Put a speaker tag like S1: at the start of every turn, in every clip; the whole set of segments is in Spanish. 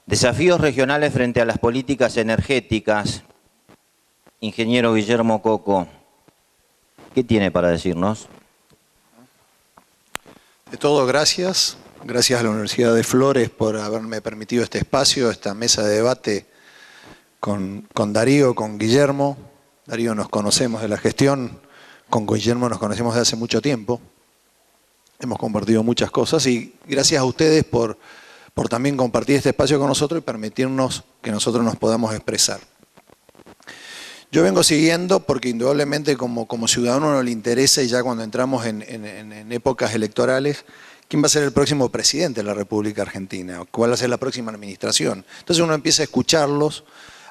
S1: Desafíos regionales frente a las políticas energéticas. Ingeniero Guillermo Coco, ¿qué tiene para decirnos?
S2: De todo, gracias. Gracias a la Universidad de Flores por haberme permitido este espacio, esta mesa de debate con Darío, con Guillermo. Darío, nos conocemos de la gestión, con Guillermo nos conocemos de hace mucho tiempo. Hemos compartido muchas cosas y gracias a ustedes por también compartir este espacio con nosotros y permitirnos que nosotros nos podamos expresar. Yo vengo siguiendo porque indudablemente como ciudadano nos le interesa, y ya cuando entramos en épocas electorales, quién va a ser el próximo presidente de la República Argentina, cuál va a ser la próxima administración. Entonces uno empieza a escucharlos,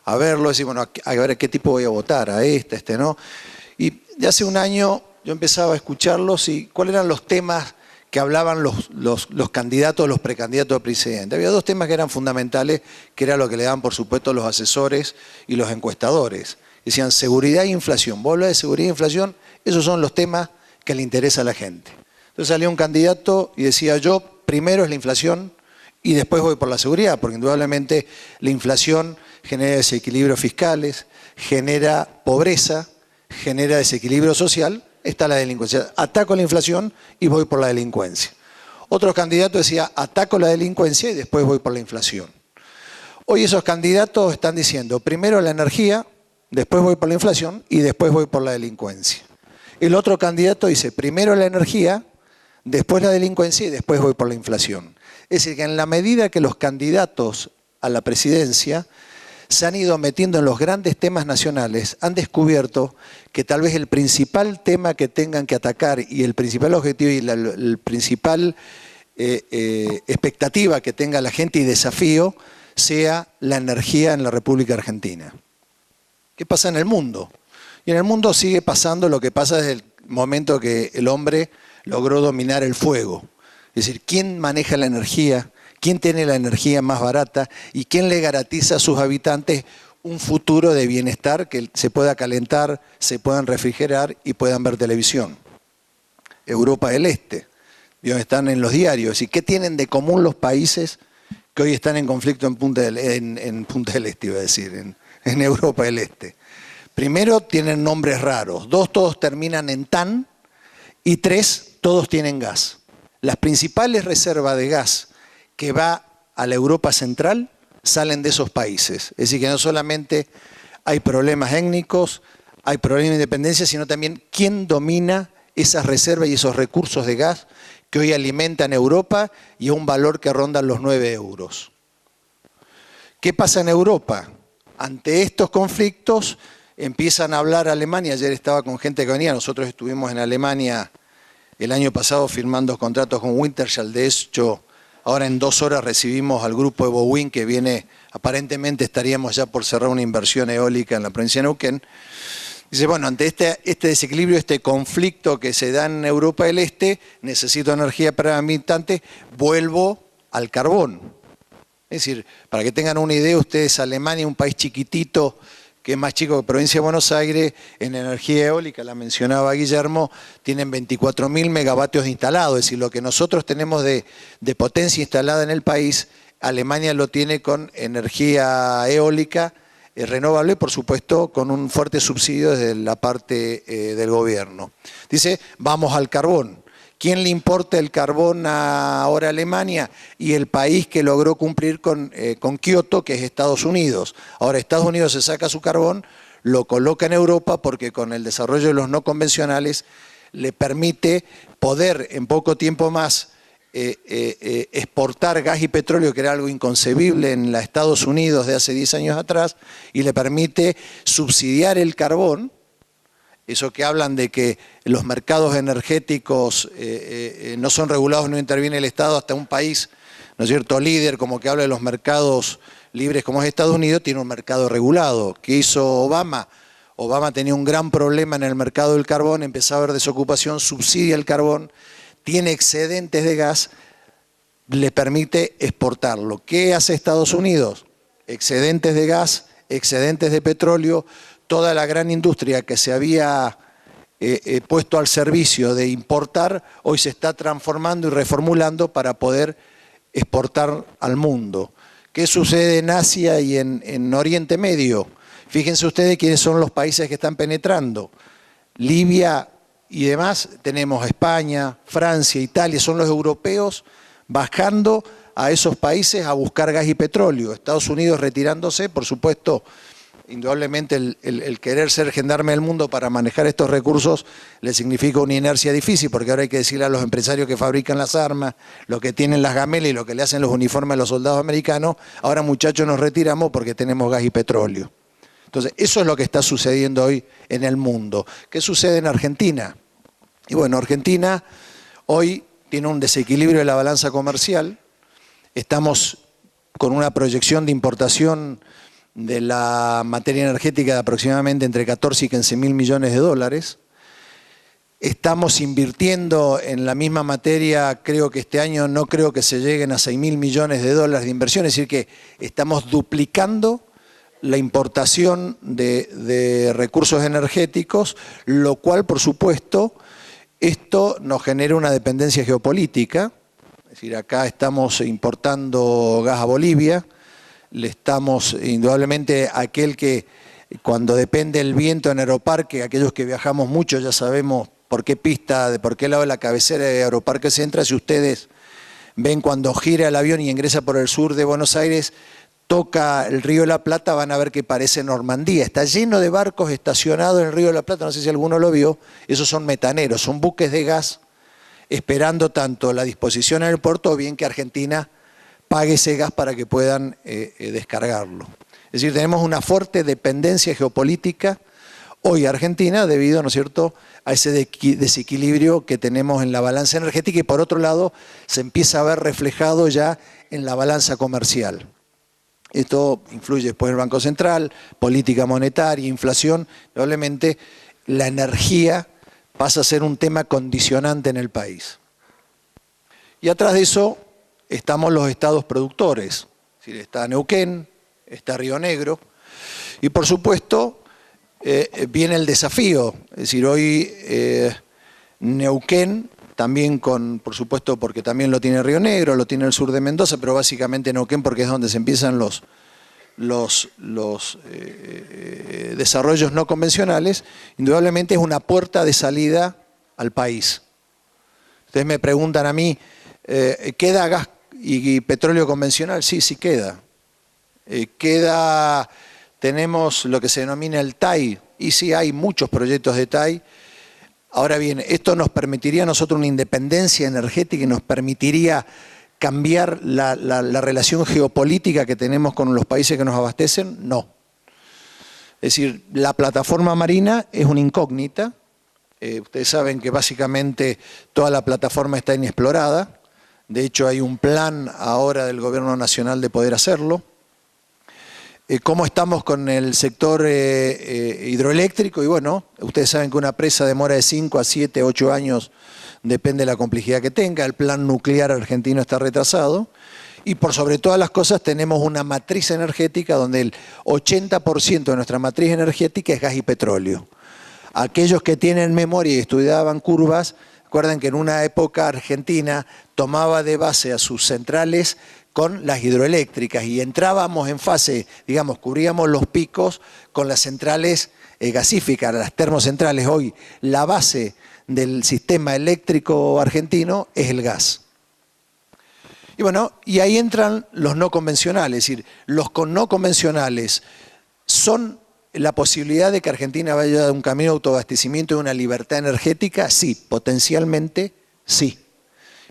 S2: a verlos, y decir, bueno, a ver a qué tipo voy a votar, a este no. Y de hace un año yo empezaba a escucharlos y cuáles eran los temas que hablaban los candidatos, los precandidatos a presidente. Había dos temas que eran fundamentales, que era lo que le daban, por supuesto, los asesores y los encuestadores. Decían seguridad e inflación. Vos hablas de seguridad e inflación, esos son los temas que le interesa a la gente. Entonces salía un candidato y decía, yo primero es la inflación y después voy por la seguridad, porque indudablemente la inflación genera desequilibrios fiscales, genera pobreza, genera desequilibrio social. Está la delincuencia. Ataco la inflación y voy por la delincuencia. Otros candidatos decían, ataco la delincuencia y después voy por la inflación. Hoy esos candidatos están diciendo, primero la energía, después voy por la inflación y después voy por la delincuencia. El otro candidato dice, primero la energía, después la delincuencia y después voy por la inflación. Es decir, que en la medida que los candidatos a la presidencia se han ido metiendo en los grandes temas nacionales, han descubierto que tal vez el principal tema que tengan que atacar y el principal objetivo y el principal expectativa que tenga la gente y desafío sea la energía en la República Argentina. ¿Qué pasa en el mundo? Y en el mundo sigue pasando lo que pasa desde el momento que el hombre logró dominar el fuego. Es decir, ¿quién maneja la energía? ¿Quién tiene la energía más barata? ¿Y quién le garantiza a sus habitantes un futuro de bienestar, que se pueda calentar, se puedan refrigerar y puedan ver televisión? Europa del Este, están en los diarios. ¿Y qué tienen de común los países que hoy están en conflicto en Punta del Este, iba a decir, en Europa del Este? Primero, tienen nombres raros. Dos, todos terminan en tan. Y tres, todos tienen gas. Las principales reservas de gas que va a la Europa central salen de esos países. Es decir, que no solamente hay problemas étnicos, hay problemas de independencia, sino también quién domina esas reservas y esos recursos de gas que hoy alimentan Europa y a un valor que ronda los 9 euros. ¿Qué pasa en Europa? Ante estos conflictos empiezan a hablar Alemania. Ayer estaba con gente que venía, nosotros estuvimos en Alemania el año pasado firmando contratos con Wintershall. De hecho, ahora en 2 horas recibimos al grupo de Bowin que viene, aparentemente estaríamos ya por cerrar una inversión eólica en la provincia de Neuquén. Dice, bueno, ante este desequilibrio, este conflicto que se da en Europa del Este, necesito energía para mi habitante, vuelvo al carbón. Es decir, para que tengan una idea, ustedes, Alemania, un país chiquitito, que es más chico que provincia de Buenos Aires, en energía eólica, la mencionaba Guillermo, tienen 24.000 megavatios instalados. Es decir, lo que nosotros tenemos de potencia instalada en el país, Alemania lo tiene con energía eólica renovable, por supuesto, con un fuerte subsidio desde la parte del gobierno. Dice, vamos al carbón. ¿Quién le importa el carbón ahora a Alemania? Y el país que logró cumplir con Kioto, que es Estados Unidos. Ahora Estados Unidos se saca su carbón, lo coloca en Europa porque con el desarrollo de los no convencionales le permite poder en poco tiempo más exportar gas y petróleo, que era algo inconcebible en los Estados Unidos de hace 10 años atrás, y le permite subsidiar el carbón. Eso que hablan de que los mercados energéticos no son regulados, no interviene el Estado, hasta un país, ¿no es cierto?, líder, como que habla de los mercados libres como es Estados Unidos, tiene un mercado regulado. ¿Qué hizo Obama? Obama tenía un gran problema en el mercado del carbón, empezó a haber desocupación, subsidia el carbón, tiene excedentes de gas, le permite exportarlo. ¿Qué hace Estados Unidos? Excedentes de gas, excedentes de petróleo, toda la gran industria que se había puesto al servicio de importar, hoy se está transformando y reformulando para poder exportar al mundo. ¿Qué sucede en Asia y en Oriente Medio? Fíjense ustedes quiénes son los países que están penetrando. Libia y demás, tenemos España, Francia, Italia, son los europeos bajando a esos países a buscar gas y petróleo. Estados Unidos retirándose, por supuesto, indudablemente el querer ser gendarme del mundo para manejar estos recursos le significa una inercia difícil, porque ahora hay que decirle a los empresarios que fabrican las armas, los que tienen las gamelas y lo que le hacen los uniformes a los soldados americanos, ahora muchachos nos retiramos porque tenemos gas y petróleo. Entonces, eso es lo que está sucediendo hoy en el mundo. ¿Qué sucede en Argentina? Y bueno, Argentina hoy tiene un desequilibrio de la balanza comercial. Estamos con una proyección de importación de la materia energética de aproximadamente entre 14 y 15 mil millones de dólares. Estamos invirtiendo en la misma materia, creo que este año no creo que se lleguen a 6 mil millones de dólares de inversión, es decir que estamos duplicando la importación de recursos energéticos, lo cual, por supuesto, esto nos genera una dependencia geopolítica. Es decir, acá estamos importando gas a Bolivia, le estamos, indudablemente, aquel que cuando depende el viento en Aeroparque, aquellos que viajamos mucho ya sabemos por qué pista, por qué lado de la cabecera de Aeroparque se entra. Si ustedes ven cuando gira el avión y ingresa por el sur de Buenos Aires, toca el Río de la Plata, van a ver que parece Normandía. Está lleno de barcos estacionados en el Río de la Plata, no sé si alguno lo vio, esos son metaneros, son buques de gas esperando tanto la disposición en el puerto o bien que Argentina pague ese gas para que puedan descargarlo. Es decir, tenemos una fuerte dependencia geopolítica hoy Argentina debido, ¿no es cierto?, a ese desequilibrio que tenemos en la balanza energética y por otro lado se empieza a ver reflejado ya en la balanza comercial. Esto influye después en el Banco Central, política monetaria, inflación, probablemente la energía pasa a ser un tema condicionante en el país. Y atrás de eso estamos los estados productores, es decir, está Neuquén, está Río Negro, y por supuesto viene el desafío, es decir, hoy Neuquén, también por supuesto porque también lo tiene Río Negro, lo tiene el sur de Mendoza, pero básicamente Neuquén porque es donde se empiezan los desarrollos no convencionales, indudablemente es una puerta de salida al país. Ustedes me preguntan a mí, ¿queda gas y petróleo convencional? Sí, sí queda. Tenemos lo que se denomina el TAI, y sí hay muchos proyectos de TAI. Ahora bien, ¿esto nos permitiría a nosotros una independencia energética y nos permitiría cambiar la relación geopolítica que tenemos con los países que nos abastecen? No. Es decir, la plataforma marina es una incógnita. Ustedes saben que básicamente toda la plataforma está inexplorada. De hecho, hay un plan ahora del Gobierno Nacional de poder hacerlo. ¿Cómo estamos con el sector hidroeléctrico? Y bueno, ustedes saben que una presa demora de 5 a 7, 8 años, depende de la complejidad que tenga. El plan nuclear argentino está retrasado. Y por sobre todas las cosas tenemos una matriz energética donde el 80% de nuestra matriz energética es gas y petróleo. Aquellos que tienen memoria y estudiaban curvas, recuerden que en una época Argentina tomaba de base a sus centrales con las hidroeléctricas y entrábamos en fase, digamos, cubríamos los picos con las centrales gasíficas, las termocentrales. Hoy la base del sistema eléctrico argentino es el gas. Y bueno, y ahí entran los no convencionales, es decir, los no convencionales son la posibilidad de que Argentina vaya a un camino de autoabastecimiento y una libertad energética. Sí, potencialmente sí.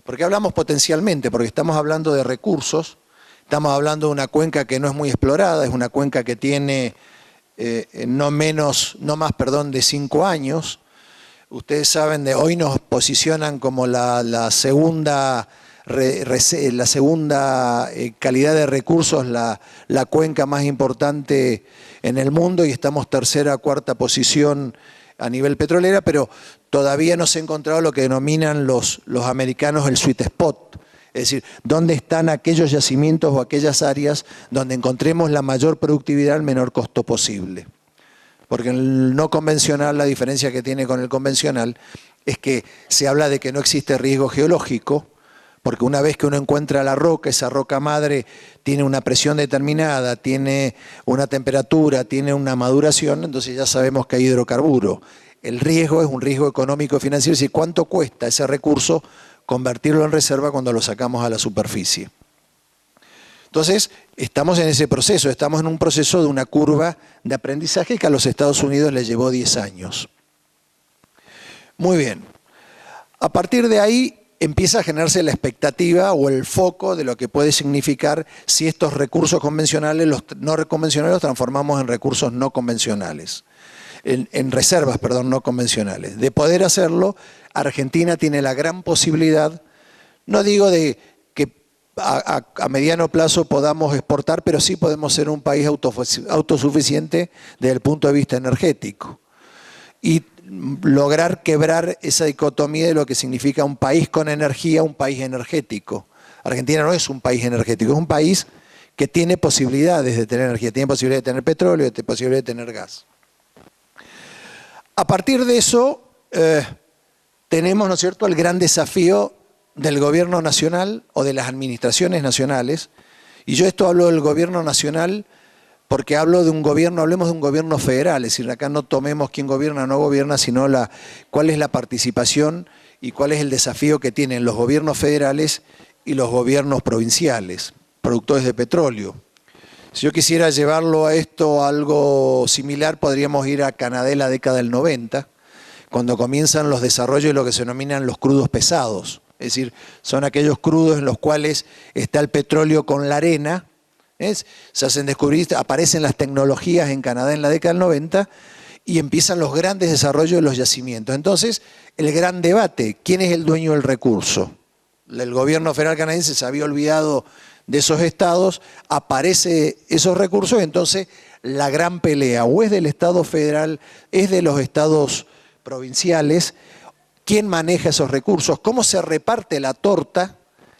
S2: ¿Por qué hablamos potencialmente? Porque estamos hablando de recursos, estamos hablando de una cuenca que no es muy explorada, es una cuenca que tiene no más de 5 años. Ustedes saben, hoy nos posicionan como la segunda calidad de recursos, la cuenca más importante en el mundo y estamos tercera o cuarta posición a nivel petrolera, pero todavía no se ha encontrado lo que denominan los americanos el sweet spot, es decir, dónde están aquellos yacimientos o aquellas áreas donde encontremos la mayor productividad al menor costo posible. Porque en el no convencional, la diferencia que tiene con el convencional es que se habla de que no existe riesgo geológico, porque una vez que uno encuentra la roca, esa roca madre tiene una presión determinada, tiene una temperatura, tiene una maduración, entonces ya sabemos que hay hidrocarburo. El riesgo es un riesgo económico y financiero, es decir, cuánto cuesta ese recurso convertirlo en reserva cuando lo sacamos a la superficie. Entonces, estamos en ese proceso, estamos en un proceso de una curva de aprendizaje que a los Estados Unidos les llevó 10 años. Muy bien. A partir de ahí empieza a generarse la expectativa o el foco de lo que puede significar si estos recursos convencionales, los no convencionales, los transformamos en recursos no convencionales, en reservas, perdón, no convencionales. De poder hacerlo, Argentina tiene la gran posibilidad, no digo de que a mediano plazo podamos exportar, pero sí podemos ser un país autosuficiente desde el punto de vista energético. Y lograr quebrar esa dicotomía de lo que significa un país con energía, un país energético. Argentina no es un país energético, es un país que tiene posibilidades de tener energía, tiene posibilidad de tener petróleo, tiene posibilidad de tener gas. A partir de eso, tenemos, ¿no es cierto?, el gran desafío del gobierno nacional o de las administraciones nacionales. Y yo esto hablo del gobierno nacional porque hablo de un gobierno, hablemos de un gobierno federal, es decir, acá no tomemos quién gobierna o no gobierna, sino cuál es la participación y cuál es el desafío que tienen los gobiernos federales y los gobiernos provinciales, productores de petróleo. Si yo quisiera llevarlo a esto a algo similar, podríamos ir a Canadá en la década del 90, cuando comienzan los desarrollos de lo que se denominan los crudos pesados. Es decir, son aquellos crudos en los cuales está el petróleo con la arena, se hacen descubrir, aparecen las tecnologías en Canadá en la década del 90 y empiezan los grandes desarrollos de los yacimientos. Entonces, el gran debate, ¿quién es el dueño del recurso? El gobierno federal canadiense se había olvidado de esos estados, aparecen esos recursos, entonces la gran pelea o es del Estado federal, es de los estados provinciales. ¿Quién maneja esos recursos? ¿Cómo se reparte la torta?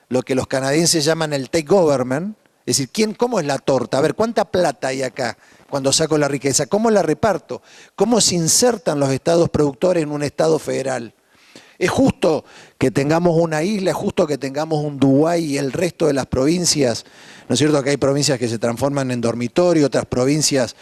S2: Lo que los canadienses llaman el take government. Es decir, ¿cómo es la torta? A ver, ¿cuánta plata hay acá cuando saco la riqueza? ¿Cómo la reparto? ¿Cómo se insertan los estados productores en un estado federal? ¿Es justo que tengamos una isla? ¿Es justo que tengamos un Dubái y el resto de las provincias? ¿No es cierto que hay provincias que se transforman en dormitorio, otras provincias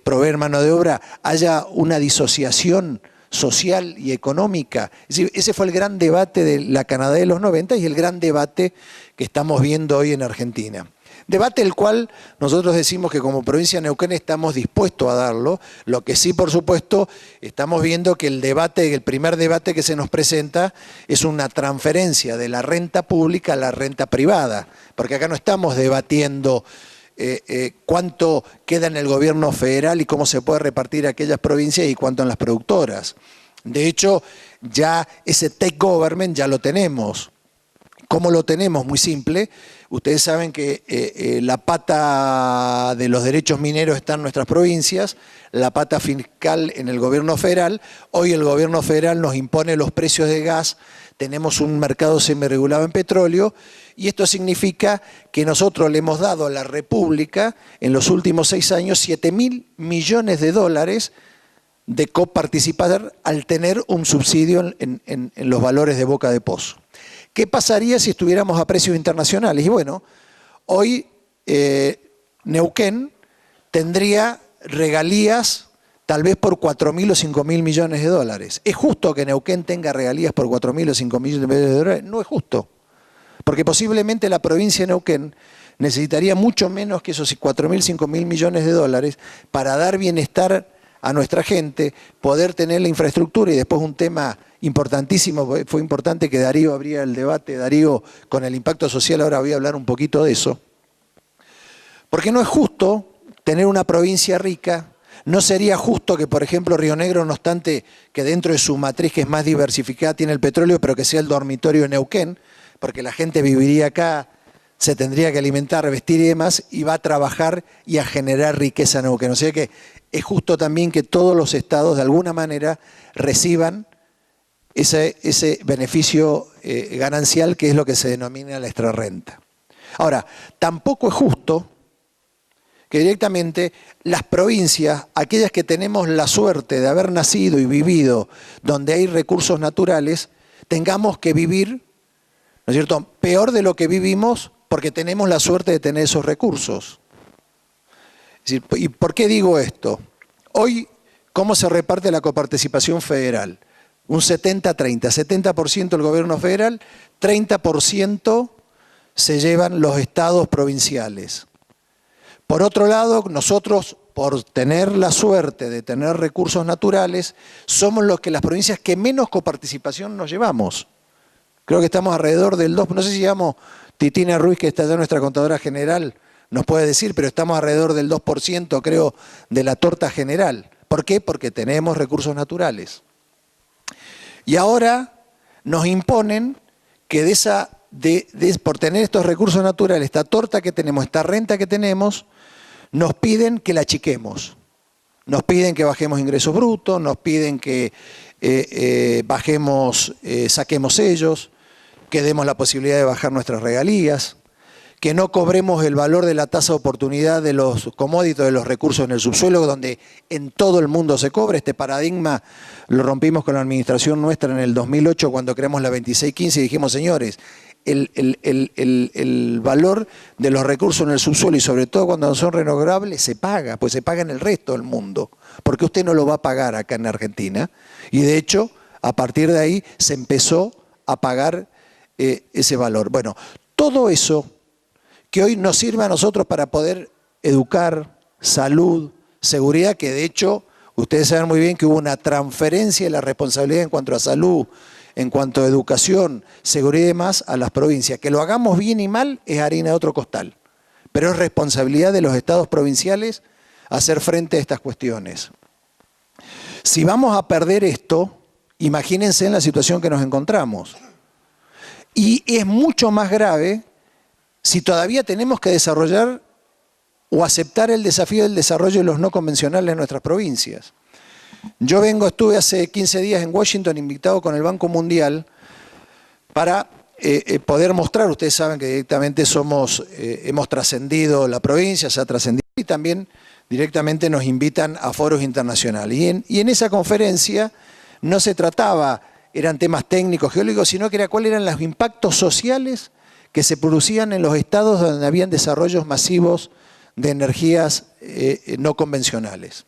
S2: proveen mano de obra? ¿Haya una disociación social y económica? Es decir, ese fue el gran debate de la Canadá de los 90 y el gran debate que estamos viendo hoy en Argentina. Debate el cual nosotros decimos que como provincia de Neuquén estamos dispuestos a darlo, lo que sí, por supuesto, estamos viendo que el primer debate que se nos presenta es una transferencia de la renta pública a la renta privada, porque acá no estamos debatiendo cuánto queda en el gobierno federal y cómo se puede repartir aquellas provincias y cuánto en las productoras. De hecho, ya ese take government ya lo tenemos. ¿Cómo lo tenemos? Muy simple. Ustedes saben que la pata de los derechos mineros está en nuestras provincias, la pata fiscal en el gobierno federal. Hoy el gobierno federal nos impone los precios de gas, tenemos un mercado semiregulado en petróleo y esto significa que nosotros le hemos dado a la República en los últimos 6 años 7.000 millones de dólares de coparticipar al tener un subsidio en los valores de boca de pozo. ¿Qué pasaría si estuviéramos a precios internacionales? Y bueno, hoy Neuquén tendría regalías tal vez por 4.000 o 5.000 millones de dólares. ¿Es justo que Neuquén tenga regalías por 4.000 o 5.000 millones de dólares? No es justo, porque posiblemente la provincia de Neuquén necesitaría mucho menos que esos 4.000, 5.000 millones de dólares para dar bienestar a nuestra gente, poder tener la infraestructura y después un tema importantísimo, fue importante que Darío abría el debate, Darío con el impacto social, ahora voy a hablar un poquito de eso, porque no es justo tener una provincia rica, no sería justo que por ejemplo Río Negro, no obstante que dentro de su matriz que es más diversificada tiene el petróleo, pero que sea el dormitorio de Neuquén, porque la gente viviría acá, se tendría que alimentar, vestir y demás, y va a trabajar y a generar riqueza en Neuquén. O sea que es justo también que todos los estados de alguna manera reciban ese beneficio ganancial que es lo que se denomina la extrarrenta. Ahora, tampoco es justo que directamente las provincias, aquellas que tenemos la suerte de haber nacido y vivido donde hay recursos naturales, tengamos que vivir ¿no es cierto? Peor de lo que vivimos porque tenemos la suerte de tener esos recursos. Es decir, ¿y por qué digo esto? Hoy, ¿cómo se reparte la coparticipación federal? Un 70-30, 70% el gobierno federal, 30% se llevan los estados provinciales. Por otro lado, nosotros, por tener la suerte de tener recursos naturales, somos las provincias que menos coparticipación nos llevamos. Creo que estamos alrededor del 2%, no sé si llegamos, Titina Ruiz, que está allá nuestra contadora general, nos puede decir, pero estamos alrededor del 2%, creo, de la torta general. ¿Por qué? Porque tenemos recursos naturales. Y ahora nos imponen que por tener estos recursos naturales, esta torta que tenemos, esta renta que tenemos, nos piden que la achiquemos. Nos piden que bajemos ingresos brutos, nos piden que saquemos sellos, que demos la posibilidad de bajar nuestras regalías, que no cobremos el valor de la tasa de oportunidad de los commodities, de los recursos en el subsuelo, donde en todo el mundo se cobra. Este paradigma lo rompimos con la administración nuestra en el 2008 cuando creamos la 2615 y dijimos, señores, el valor de los recursos en el subsuelo y sobre todo cuando son renovables se paga, pues se paga en el resto del mundo. Porque usted no lo va a pagar acá en Argentina. Y de hecho, a partir de ahí se empezó a pagar ese valor. Bueno, todo eso que hoy nos sirve a nosotros para poder educar, salud, seguridad, que de hecho ustedes saben muy bien que hubo una transferencia de la responsabilidad en cuanto a salud, en cuanto a educación, seguridad y demás a las provincias. Que lo hagamos bien y mal es harina de otro costal, pero es responsabilidad de los estados provinciales hacer frente a estas cuestiones. Si vamos a perder esto, imagínense en la situación que nos encontramos. Y es mucho más grave si todavía tenemos que desarrollar o aceptar el desafío del desarrollo de los no convencionales en nuestras provincias. Yo estuve hace 15 días en Washington invitado con el Banco Mundial para poder mostrar, ustedes saben que directamente hemos trascendido la provincia, se ha trascendido y también directamente nos invitan a foros internacionales. Y en esa conferencia no se trataba, eran temas técnicos, geológicos, sino que era cuáles eran los impactos sociales que se producían en los estados donde habían desarrollos masivos de energías no convencionales.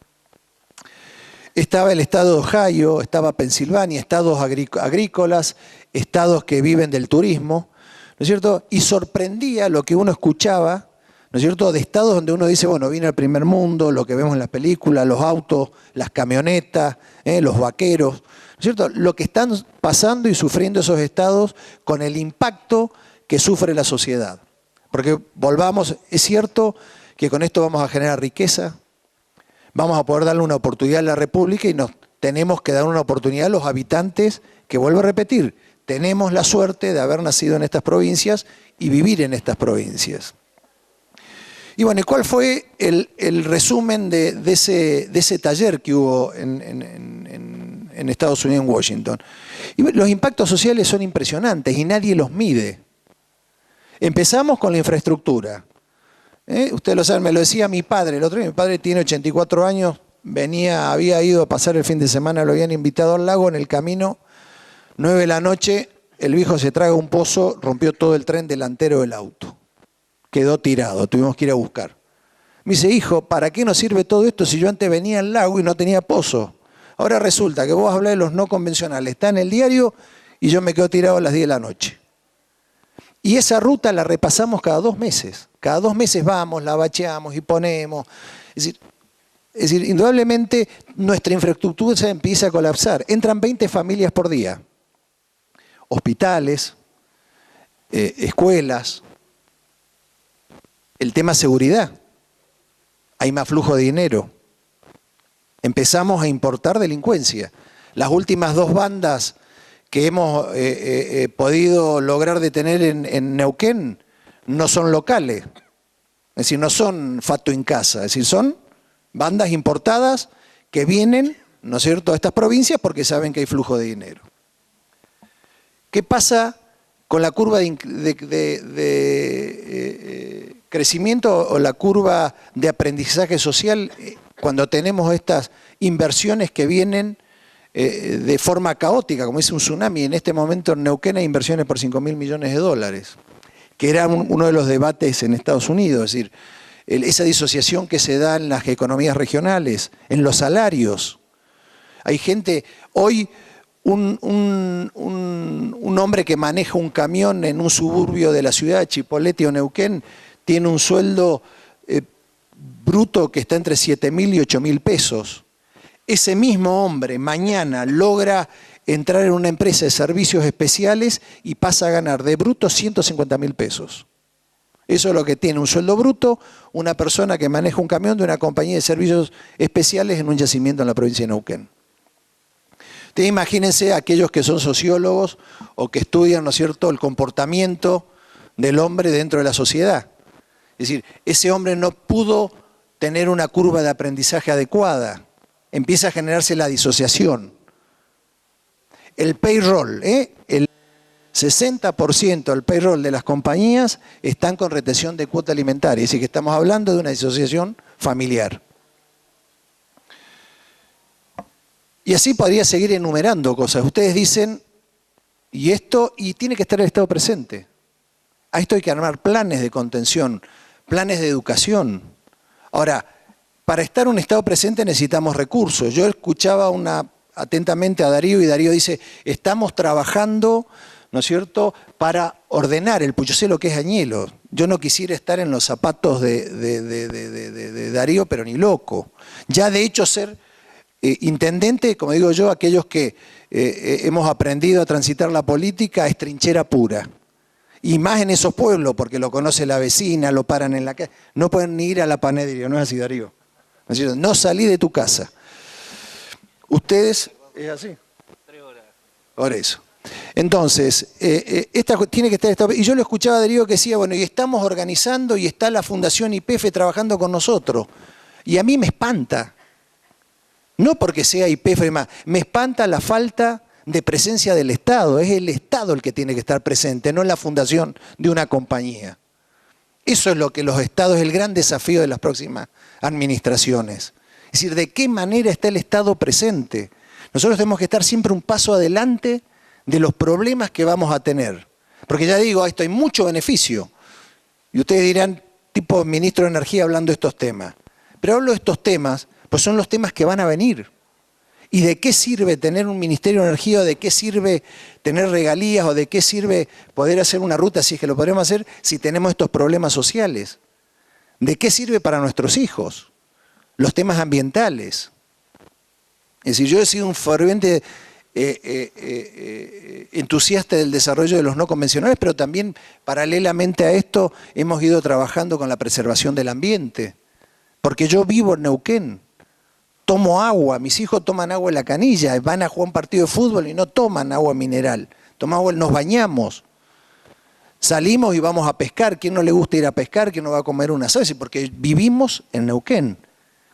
S2: Estaba el estado de Ohio, estaba Pensilvania, estados agrícolas, estados que viven del turismo, ¿no es cierto? Y sorprendía lo que uno escuchaba, ¿no es cierto?, de estados donde uno dice, bueno, viene el primer mundo, lo que vemos en las películas, los autos, las camionetas, los vaqueros, ¿no es cierto?, lo que están pasando y sufriendo esos estados con el impacto que sufre la sociedad. Porque volvamos, es cierto que con esto vamos a generar riqueza, vamos a poder darle una oportunidad a la República y nos tenemos que dar una oportunidad a los habitantes que, vuelvo a repetir, tenemos la suerte de haber nacido en estas provincias y vivir en estas provincias. Y bueno, ¿cuál fue el resumen de ese taller que hubo en Estados Unidos, en Washington? Y los impactos sociales son impresionantes y nadie los mide. Empezamos con la infraestructura. Ustedes lo saben, me lo decía mi padre el otro día. Mi padre tiene 84 años, había ido a pasar el fin de semana, lo habían invitado al lago, en el camino, 9 de la noche, el viejo se traga un pozo, rompió todo el tren delantero del auto. Quedó tirado, tuvimos que ir a buscar. Me dice, hijo, ¿para qué nos sirve todo esto si yo antes venía al lago y no tenía pozo? Ahora resulta que vos hablás de los no convencionales, está en el diario y yo me quedo tirado a las 10 de la noche. Y esa ruta la repasamos cada 2 meses. Cada 2 meses vamos, la bacheamos y ponemos. Es decir, indudablemente nuestra infraestructura se empieza a colapsar. Entran 20 familias por día. Hospitales, escuelas. El tema seguridad. Hay más flujo de dinero. Empezamos a importar delincuencia. Las últimas 2 bandas que hemos podido lograr detener en Neuquén no son locales, es decir, no son fato en casa, es decir, son bandas importadas que vienen, ¿no es cierto?, a estas provincias porque saben que hay flujo de dinero. ¿Qué pasa con la curva de crecimiento o la curva de aprendizaje social cuando tenemos estas inversiones que vienen de forma caótica, como dice un tsunami. En este momento en Neuquén hay inversiones por 5.000 millones de dólares, que era uno de los debates en Estados Unidos, es decir, esa disociación que se da en las economías regionales, en los salarios. Hay gente, hoy un hombre que maneja un camión en un suburbio de la ciudad de Chipolete o Neuquén tiene un sueldo bruto que está entre 7.000 y 8.000 pesos. Ese mismo hombre mañana logra entrar en una empresa de servicios especiales y pasa a ganar de bruto 150.000 pesos. Eso es lo que tiene un sueldo bruto una persona que maneja un camión de una compañía de servicios especiales en un yacimiento en la provincia de Neuquén. Ustedes imagínense aquellos que son sociólogos o que estudian, ¿no es cierto?, el comportamiento del hombre dentro de la sociedad. Es decir, ese hombre no pudo tener una curva de aprendizaje adecuada. Empieza a generarse la disociación. El payroll, el 60% del payroll de las compañías están con retención de cuota alimentaria. Es decir, que estamos hablando de una disociación familiar. Y así podría seguir enumerando cosas. Ustedes dicen, y tiene que estar el Estado presente. A esto hay que armar planes de contención, planes de educación. Ahora, para estar un Estado presente necesitamos recursos. Yo escuchaba atentamente a Darío y Darío dice, estamos trabajando, ¿no es cierto?, para ordenar el pueblo. Yo sé lo que es Añelo. Yo no quisiera estar en los zapatos de Darío, pero ni loco. Ya de hecho ser intendente, como digo yo, aquellos que hemos aprendido a transitar la política, es trinchera pura. Y más en esos pueblos, porque lo conoce la vecina, lo paran en la calle. No pueden ni ir a la panadería, ¿no es así, Darío? No salí de tu casa. Ustedes, ¿es así?
S3: 3 horas.
S2: Por eso. Entonces, tiene que estar... Y yo lo escuchaba a Darío que decía, bueno, y estamos organizando y está la Fundación YPF trabajando con nosotros. Y a mí me espanta. No porque sea YPF más, me espanta la falta de presencia del Estado. Es el Estado el que tiene que estar presente, no la fundación de una compañía. Eso es lo que los Estados, es el gran desafío de las próximas administraciones. Es decir, ¿de qué manera está el Estado presente? Nosotros tenemos que estar siempre un paso adelante de los problemas que vamos a tener. Porque ya digo, esto hay mucho beneficio. Y ustedes dirán, tipo ministro de Energía hablando de estos temas. Pero hablo de estos temas, pues son los temas que van a venir. ¿Y de qué sirve tener un Ministerio de Energía, o de qué sirve tener regalías, o de qué sirve poder hacer una ruta, si es que lo podremos hacer, si tenemos estos problemas sociales? ¿De qué sirve para nuestros hijos? Los temas ambientales. Es decir, yo he sido un ferviente entusiasta del desarrollo de los no convencionales, pero también paralelamente a esto hemos ido trabajando con la preservación del ambiente. Porque yo vivo en Neuquén. Tomo agua, mis hijos toman agua en la canilla, van a jugar un partido de fútbol y no toman agua mineral, tomamos agua, nos bañamos, salimos y vamos a pescar. ¿Quién no le gusta ir a pescar? ¿Quién no va a comer una asado? Porque vivimos en Neuquén.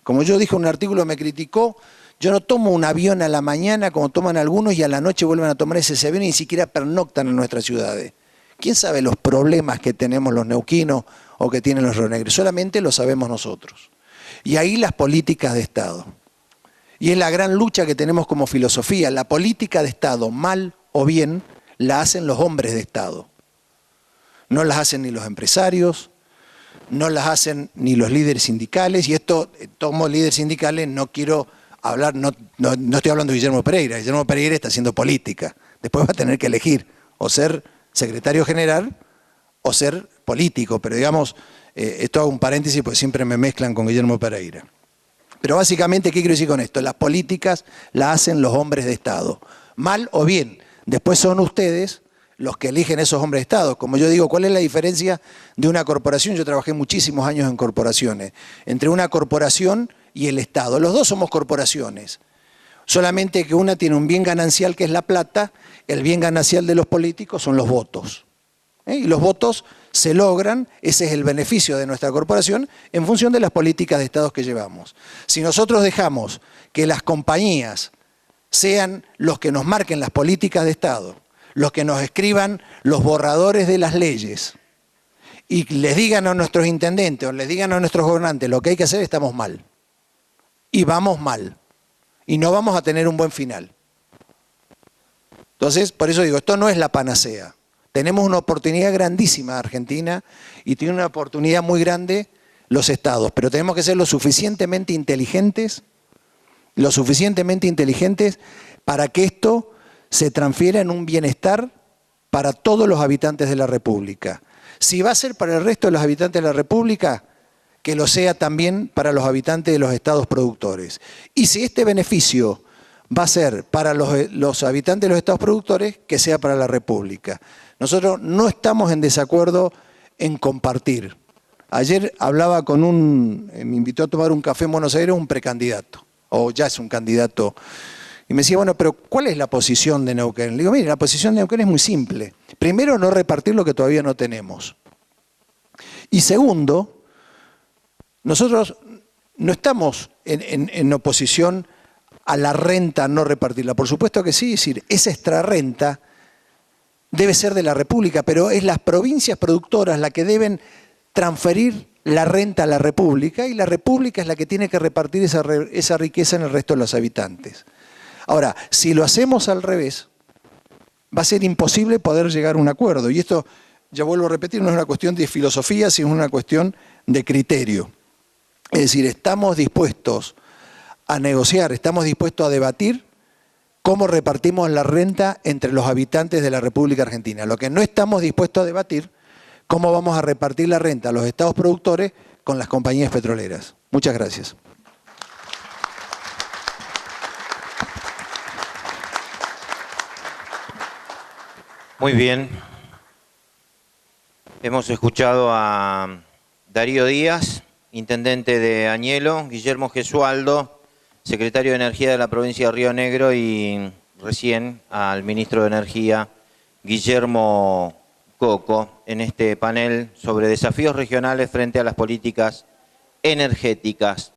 S2: Como yo dije en un artículo, me criticó, yo no tomo un avión a la mañana como toman algunos y a la noche vuelven a tomar ese avión y ni siquiera pernoctan en nuestras ciudades. ¿Quién sabe los problemas que tenemos los neuquinos o que tienen los rionegros? Solamente lo sabemos nosotros. Y ahí las políticas de Estado. Y es la gran lucha que tenemos como filosofía. La política de Estado, mal o bien, la hacen los hombres de Estado. No las hacen ni los empresarios, no las hacen ni los líderes sindicales. Y esto, tomo líderes sindicales, no quiero hablar, no estoy hablando de Guillermo Pereira. Guillermo Pereira está haciendo política. Después va a tener que elegir o ser secretario general o ser político. Pero digamos, esto hago un paréntesis porque siempre me mezclan con Guillermo Pereira. Pero básicamente, ¿qué quiero decir con esto? Las políticas las hacen los hombres de Estado, mal o bien. Después son ustedes los que eligen esos hombres de Estado. Como yo digo, ¿cuál es la diferencia de una corporación? Yo trabajé muchísimos años en corporaciones. Entre una corporación y el Estado. Los dos somos corporaciones. Solamente que una tiene un bien ganancial que es la plata, el bien ganancial de los políticos son los votos. Y los votos se logran, ese es el beneficio de nuestra corporación, en función de las políticas de Estado que llevamos. Si nosotros dejamos que las compañías sean los que nos marquen las políticas de Estado, los que nos escriban los borradores de las leyes, y les digan a nuestros intendentes o les digan a nuestros gobernantes lo que hay que hacer, estamos mal. Y vamos mal. Y no vamos a tener un buen final. Entonces, por eso digo, esto no es la panacea. Tenemos una oportunidad grandísima Argentina y tiene una oportunidad muy grande los estados, pero tenemos que ser lo suficientemente inteligentes para que esto se transfiera en un bienestar para todos los habitantes de la República. Si va a ser para el resto de los habitantes de la República, que lo sea también para los habitantes de los estados productores. Y si este beneficio va a ser para los habitantes de los estados productores, que sea para la República. Nosotros no estamos en desacuerdo en compartir. Ayer hablaba con me invitó a tomar un café en Buenos Aires un precandidato, o ya es un candidato, y me decía, bueno, pero ¿cuál es la posición de Neuquén? Le digo, mire, la posición de Neuquén es muy simple. Primero, no repartir lo que todavía no tenemos. Y segundo, nosotros no estamos en oposición a la renta no repartirla. Por supuesto que sí, es decir, esa extrarrenta debe ser de la República, pero es las provincias productoras las que deben transferir la renta a la República y la República es la que tiene que repartir esa riqueza en el resto de los habitantes. Ahora, si lo hacemos al revés, va a ser imposible poder llegar a un acuerdo. Y esto, ya vuelvo a repetir, no es una cuestión de filosofía, sino una cuestión de criterio. Es decir, estamos dispuestos a negociar, estamos dispuestos a debatir cómo repartimos la renta entre los habitantes de la República Argentina. Lo que no estamos dispuestos a debatir, cómo vamos a repartir la renta a los estados productores con las compañías petroleras. Muchas gracias.
S1: Muy bien. Hemos escuchado a Darío Díaz, intendente de Añelo, Guillermo Gesualdo, secretario de Energía de la provincia de Río Negro y recién al ministro de Energía, Guillermo Coco, en este panel sobre desafíos regionales frente a las políticas energéticas.